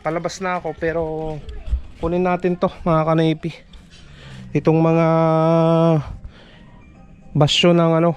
palabas na ako, pero kunin natin to mga kanipi. Itong mga basyo ng ano,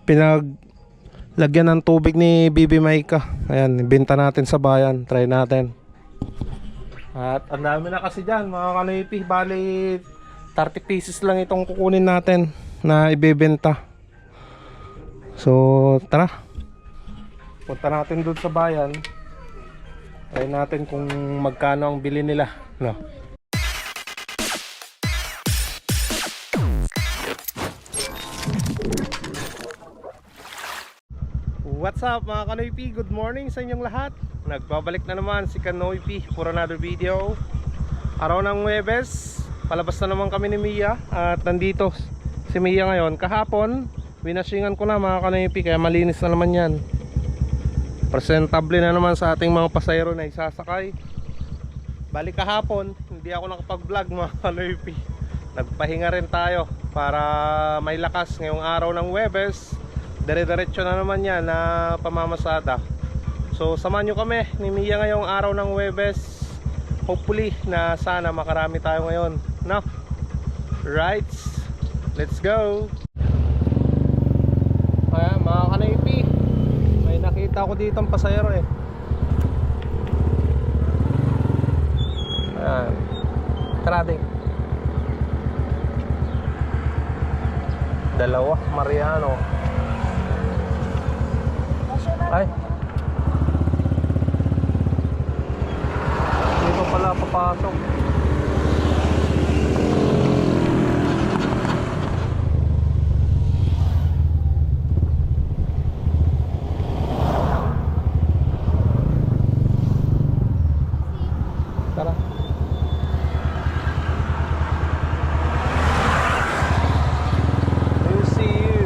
pinaglagyan ng tubig ni Bibi Maika. Ayan, ibenta natin sa bayan. Try natin. At ang dami na kasi dyan mga kanipi. Bali 30 pieces lang itong kukunin natin na ibebenta. So tara, punta natin doon sa bayan. Try natin kung magkano ang bili nila, no? What's up mga Kanoypi? Good morning sa inyong lahat. Nagbabalik na naman si Kanoypi for another video. Araw ng Huwebes, palabas na naman kami ni Mia. At nandito si Mia ngayon. Kahapon, winashingan ko na mga Kanoypi, kaya malinis na naman yan. Presentable na naman sa ating mga pasahero na isasakay. Balik kahapon, hindi ako nakapag-vlog mga Kanoypi. Nagpahinga rin tayo para may lakas ngayong araw ng Huwebes. Dire-diretso na naman yan na pamamasada. So samahan nyo kami ni Mia ngayong araw ng Huwebes. Hopefully na sana makarami tayo ngayon, no? Right, let's go. Ayan mga Kanoypi, may nakita ko dito ang pasahero eh. Ayan, trading. Dalawa, Mariano. Ay, dito pala papasok. Tara. We'll see you.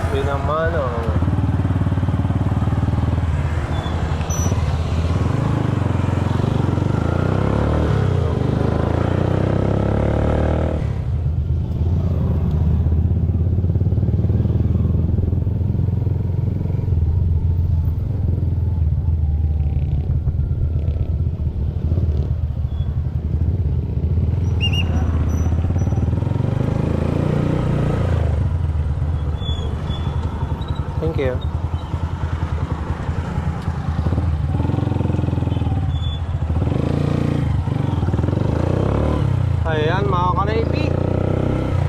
Binamano. Thank you. Ayan mga Kanoypi,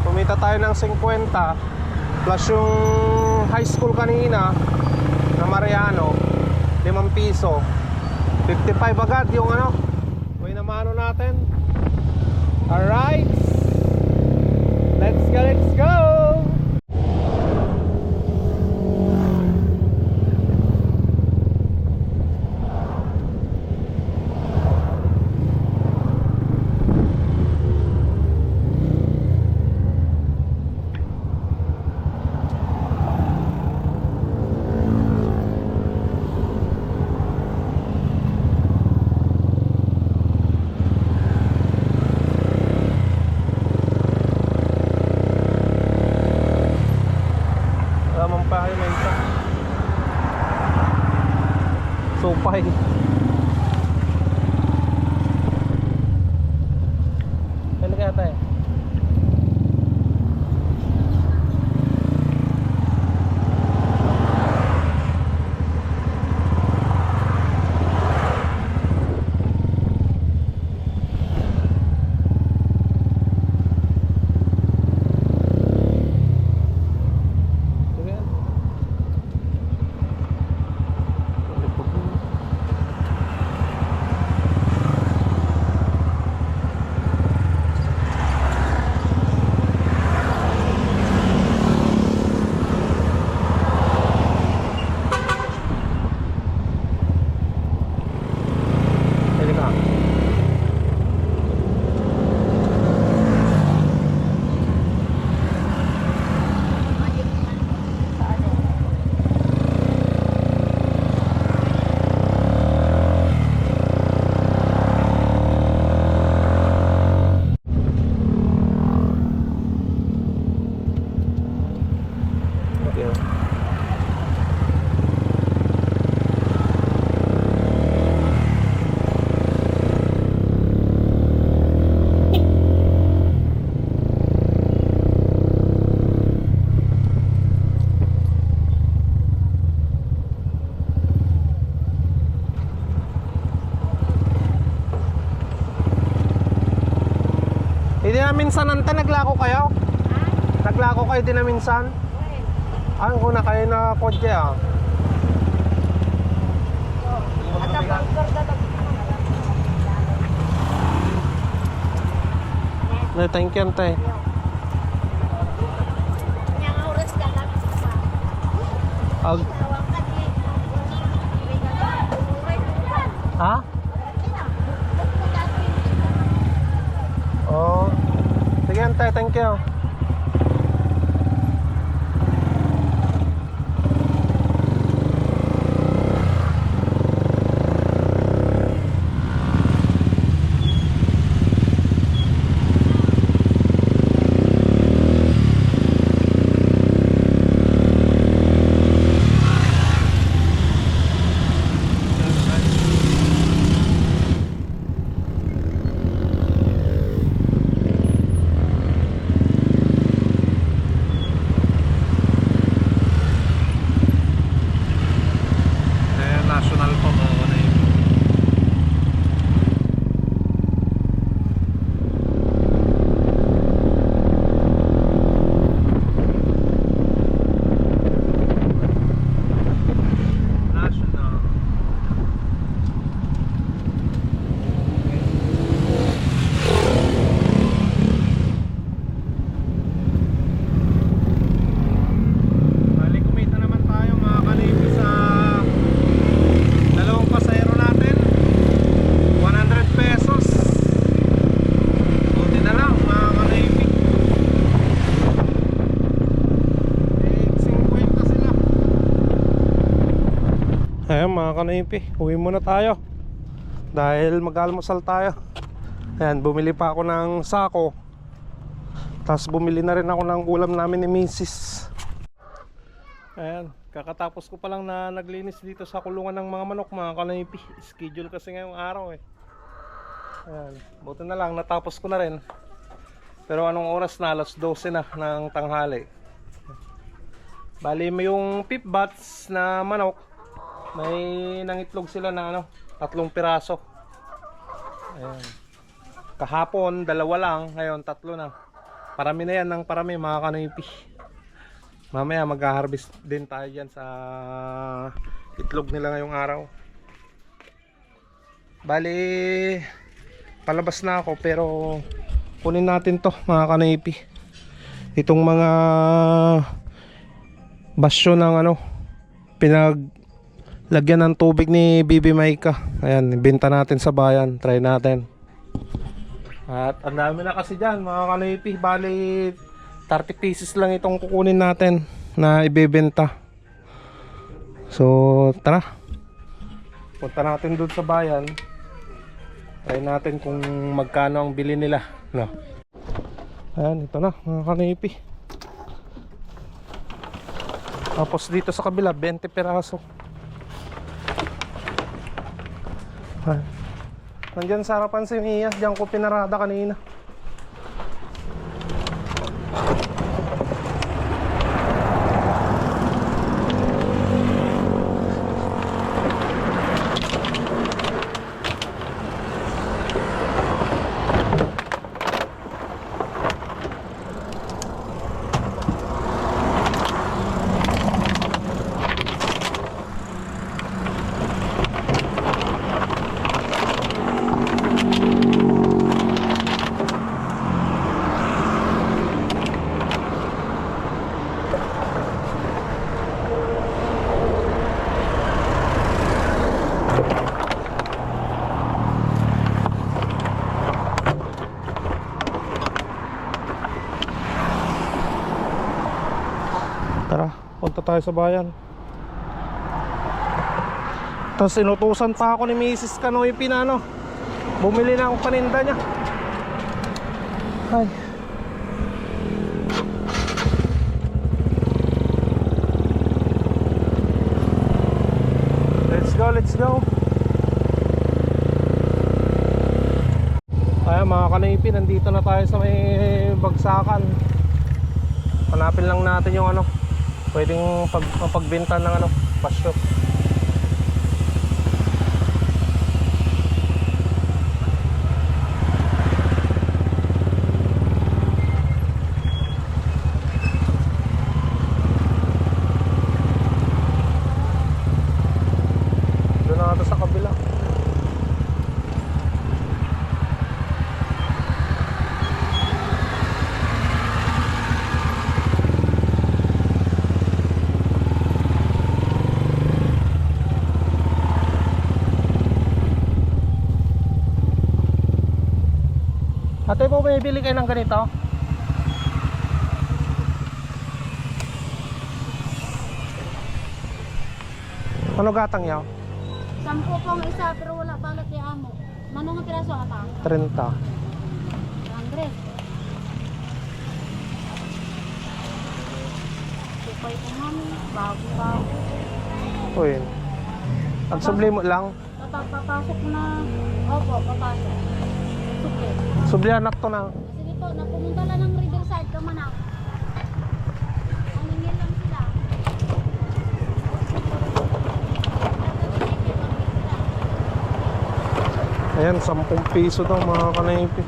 kumita tayo ng 50 plus yung high school kanina na Mariano, 5 piso, 55 agad yung ano, may namano natin. Alright, let's go, let's go. Supay. Ano kaya tayo? Hindi na minsan ante, naglako kayo? Naglako kayo din na minsan? Ay, una kayo na kodye ah. Thank you, ante. Ag ha? Oh. Sige, ante, thank you. National po mga kanaypi. National. Bali, kumita naman tayo mga kanaypi sa dalawang pasahero natin, 100 pesos. Buti na lang mga kanaypi. 8.50 sila. Ayan mga kanaypi, uwi muna tayo dahil mag-almusal tayo. Ayan, bumili pa ako ng sako, tapos bumili na rin ako ng ulam namin ni Mrs. Ayan, kakatapos ko pa lang na naglinis dito sa kulungan ng mga manok mga kanaypi. Schedule kasi ngayong araw eh. Ayan, buti na lang natapos ko na rin. Pero anong oras na? Alas 12 na ng tanghali. Bali may yung pip bats na manok, may nangitlog sila na ano, 3 piraso. Ayan. Kahapon 2 lang, ngayon 3 na. Parami na yan ng parami mga kanaypi. Mamaya mag-harvest din tayo dyan sa itlog nila ngayong araw. Bali, palabas na ako pero kunin natin to mga kanaypi. Itong mga basyo ng ano, pinaglagyan ng tubig ni Bibi Maika. Ayan, ibenta natin sa bayan, try natin. At ang dami na kasi dyan mga kanaypi. Bali 30 pieces lang itong kukunin natin na ibebenta. So tara, punta natin doon sa bayan, try natin kung magkano ang bili nila, no? Ayan, ito na mga kanaypi. Tapos dito sa kabila 20 peraso. Ayan. Nandyan sa harapan si Mia, diyan ko pinarada kanina. Tara, punta tayo sa bayan. Tapos inutusan pa ako ni Mrs. Kanoy Pinano, bumili na akong paninda niya. Ay. Let's go, let's go. Ayan mga kanaypi, nandito na tayo sa may bagsakan. Hanapin lang natin yung ano, pwedeng pagbenta ng ano, pasyo. Ate po, may bili kayo ng ganito? Ano gatang yaw? 10 pong isa pero wala balat yung amo. Manong ang piraso ata? 30. Andres. Supay ko mami. Bago-bago. Uy. Ang sublimo lang. Papasok na. Opo, papasok. Suple. Sublianak to na. Sige po, napumunta lang ng Riverside ka man ako. Mamingil lang sila. Ayan, 10 piso daw mga kanaypi.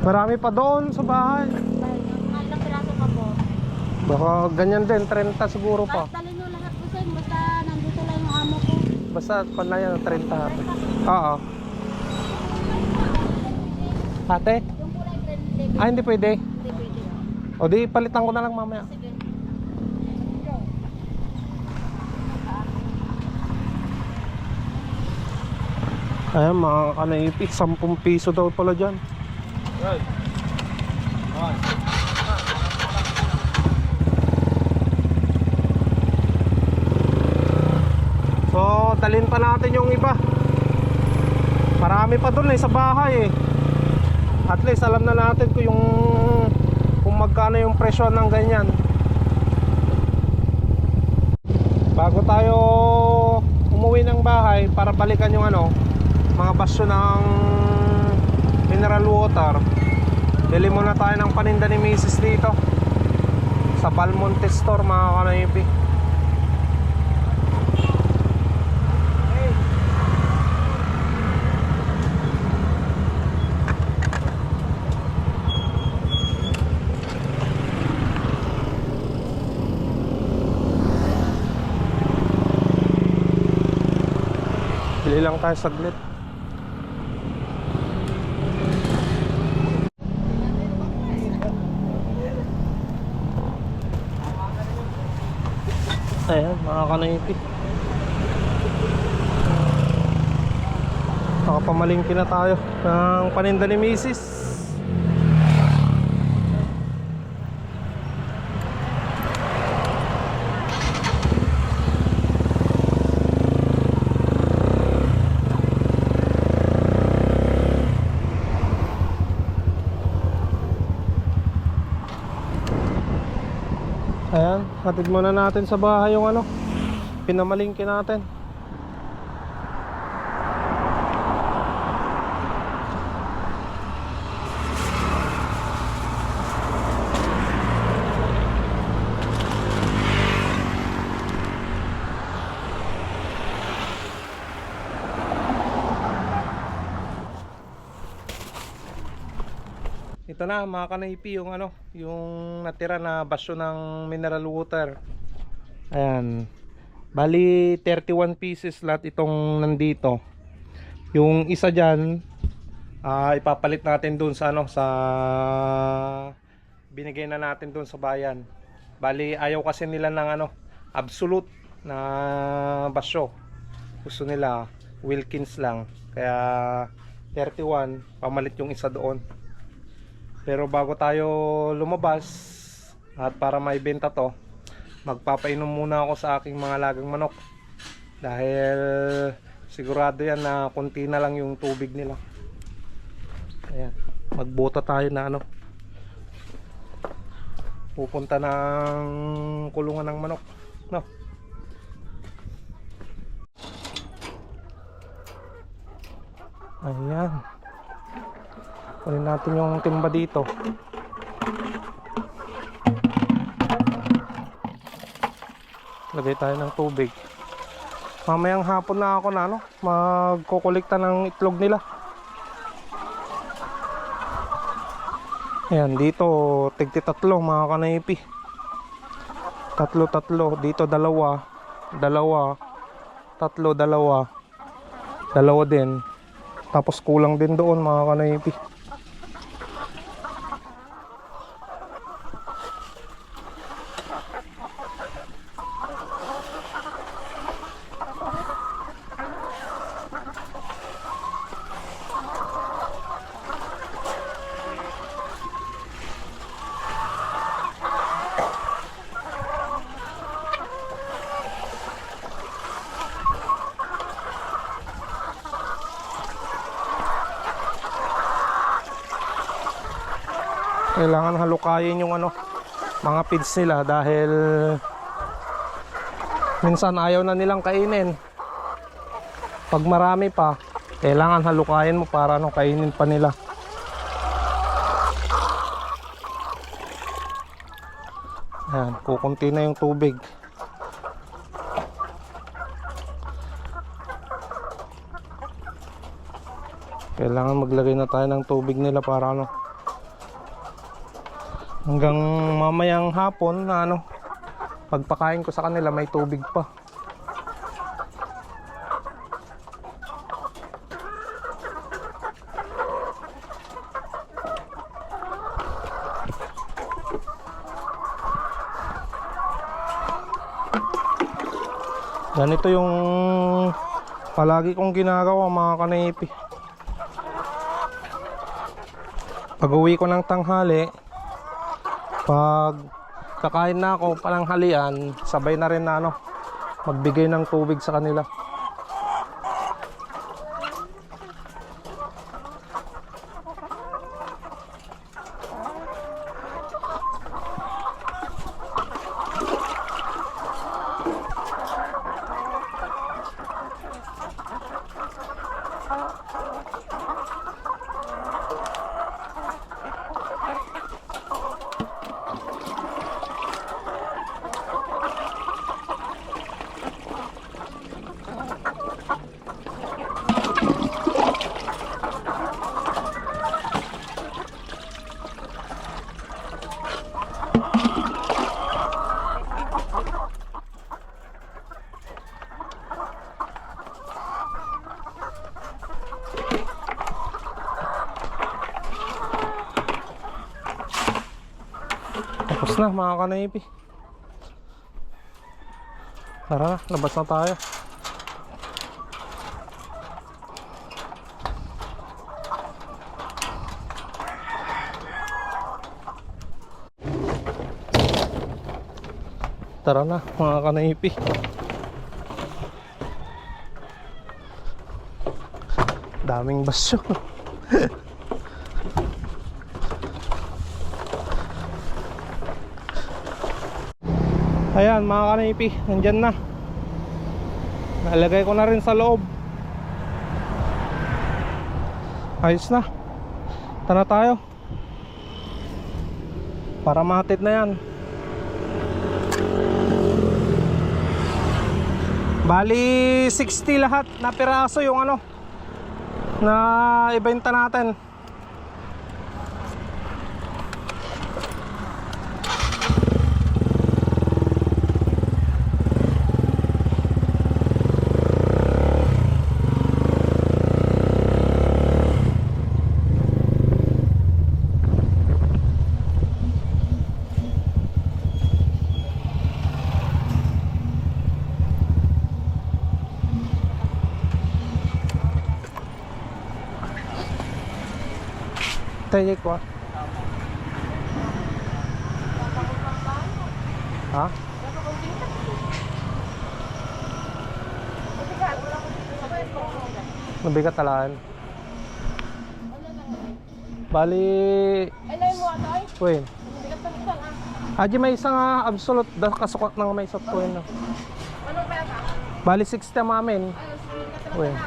Marami pa doon sa bahay. Mga ilang piraso pa po. Baka ganyan din, 30 siguro pa. Kahit talin nyo lahat po sir, basta nandito lang yung amo ko. Basta panayan, 30 ate. Oo. Ate? Yung kulay green, Ah, hindi pwede. hindi pwede. O di, palitan ko na lang mamaya. Sige. Ayan mga kanaipit, 10 piso daw pala dyan. So, dalhin pa natin yung iba. Marami pa dun sa bahay eh. At least alam na natin kung magkano yung presyo ng ganyan. Bago tayo umuwi ng bahay para balikan yung mga basyo ng mineral water, bili muna tayo ng paninda ni Mrs. dito sa Balmonte Store mga kanaypi. Bili lang tayo saglit. Ayan mga kanaypi, nakapamalingki na tayo ng paninda ni Mrs. Ayan, hatid muna natin sa bahay yung pinamalingki natin. Ito na mga kanaypi yung yung natira na basyo ng mineral water. Ayan. Bali 31 pieces lahat itong nandito. Yung isa diyan ipapalit natin doon sa sa binigay na natin doon sa bayan. Bali ayaw kasi nila ng absolute na basyo. Gusto nila Wilkins lang. Kaya 31 pamalit yung isa doon. Pero bago tayo lumabas at para maibenta to, magpapainom muna ako sa aking mga lagang manok. Dahil sigurado yan na konti na lang yung tubig nila. Ayan, magbuta tayo na pupunta ng kulungan ng manok. No? Ayan. Kunin natin yung timba dito. Lagay tayo ng tubig. Mamayang hapon na ako na magkukulikta ng itlog nila. Ayan, dito tigti-3 mga kanaypi. Tatlo. Dito dalawa. Tatlo, dalawa. Dalawa din. Tapos kulang din doon mga kanoypi. Kailangan halukayin yung mga feeds nila dahil minsan ayaw na nilang kainin. Pag marami pa, kailangan halukayin mo para kainin pa nila. Ayan, kukunti na yung tubig. Kailangan maglagay na tayo ng tubig nila para hanggang mamayang hapon na pagpakain ko sa kanila may tubig pa. Ganito yung palagi kong ginagawa mga kanipi. Pag uwi ko ng tanghali, pag kakain na ako pananghalian, sabay na rin na magbigay ng tubig sa kanila. Tapos na mga kanipi. Tara na, labas na tayo. Tara na mga kanipi. Daming basyo. Ayan mga kanipi, nandyan na. Nalagay ko na rin sa loob. Ayos na. Tara tayo. Para mahatid na yan. Bali 60 lahat na piraso yung na ibenta natin. Tayo ko. Ha? Nabigat talaan. Bali. Ay, mo atoy. Wait. Bigat pa nito Aji may isang absolute kasukot ng may isot ko yun. Ano pa ka? Bali 60 mamin. Wait.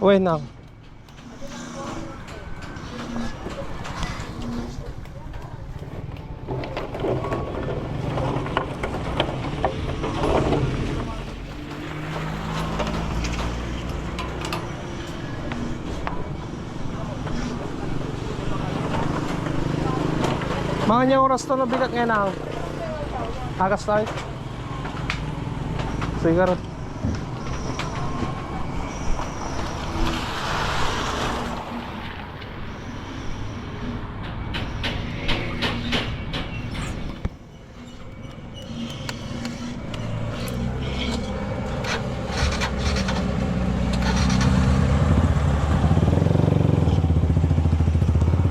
Uy na. Mga niya oras to na bigat ngayon na. Agas tayo. Sige rin.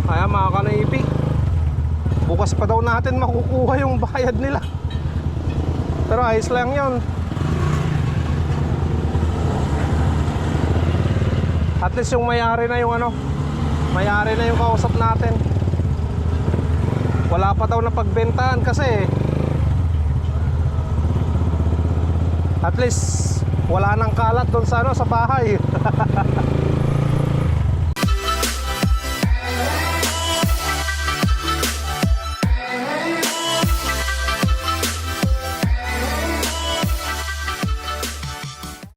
Kaya mga kanaypi, bukas pa daw natin makukuha yung bayad nila. Pero ayos lang yun. At least yung may-ari na yung ano, may-ari na yung kausap natin. Wala pa daw na pagbentahan kasi at least wala nang kalat doon sa ano, sa bahay.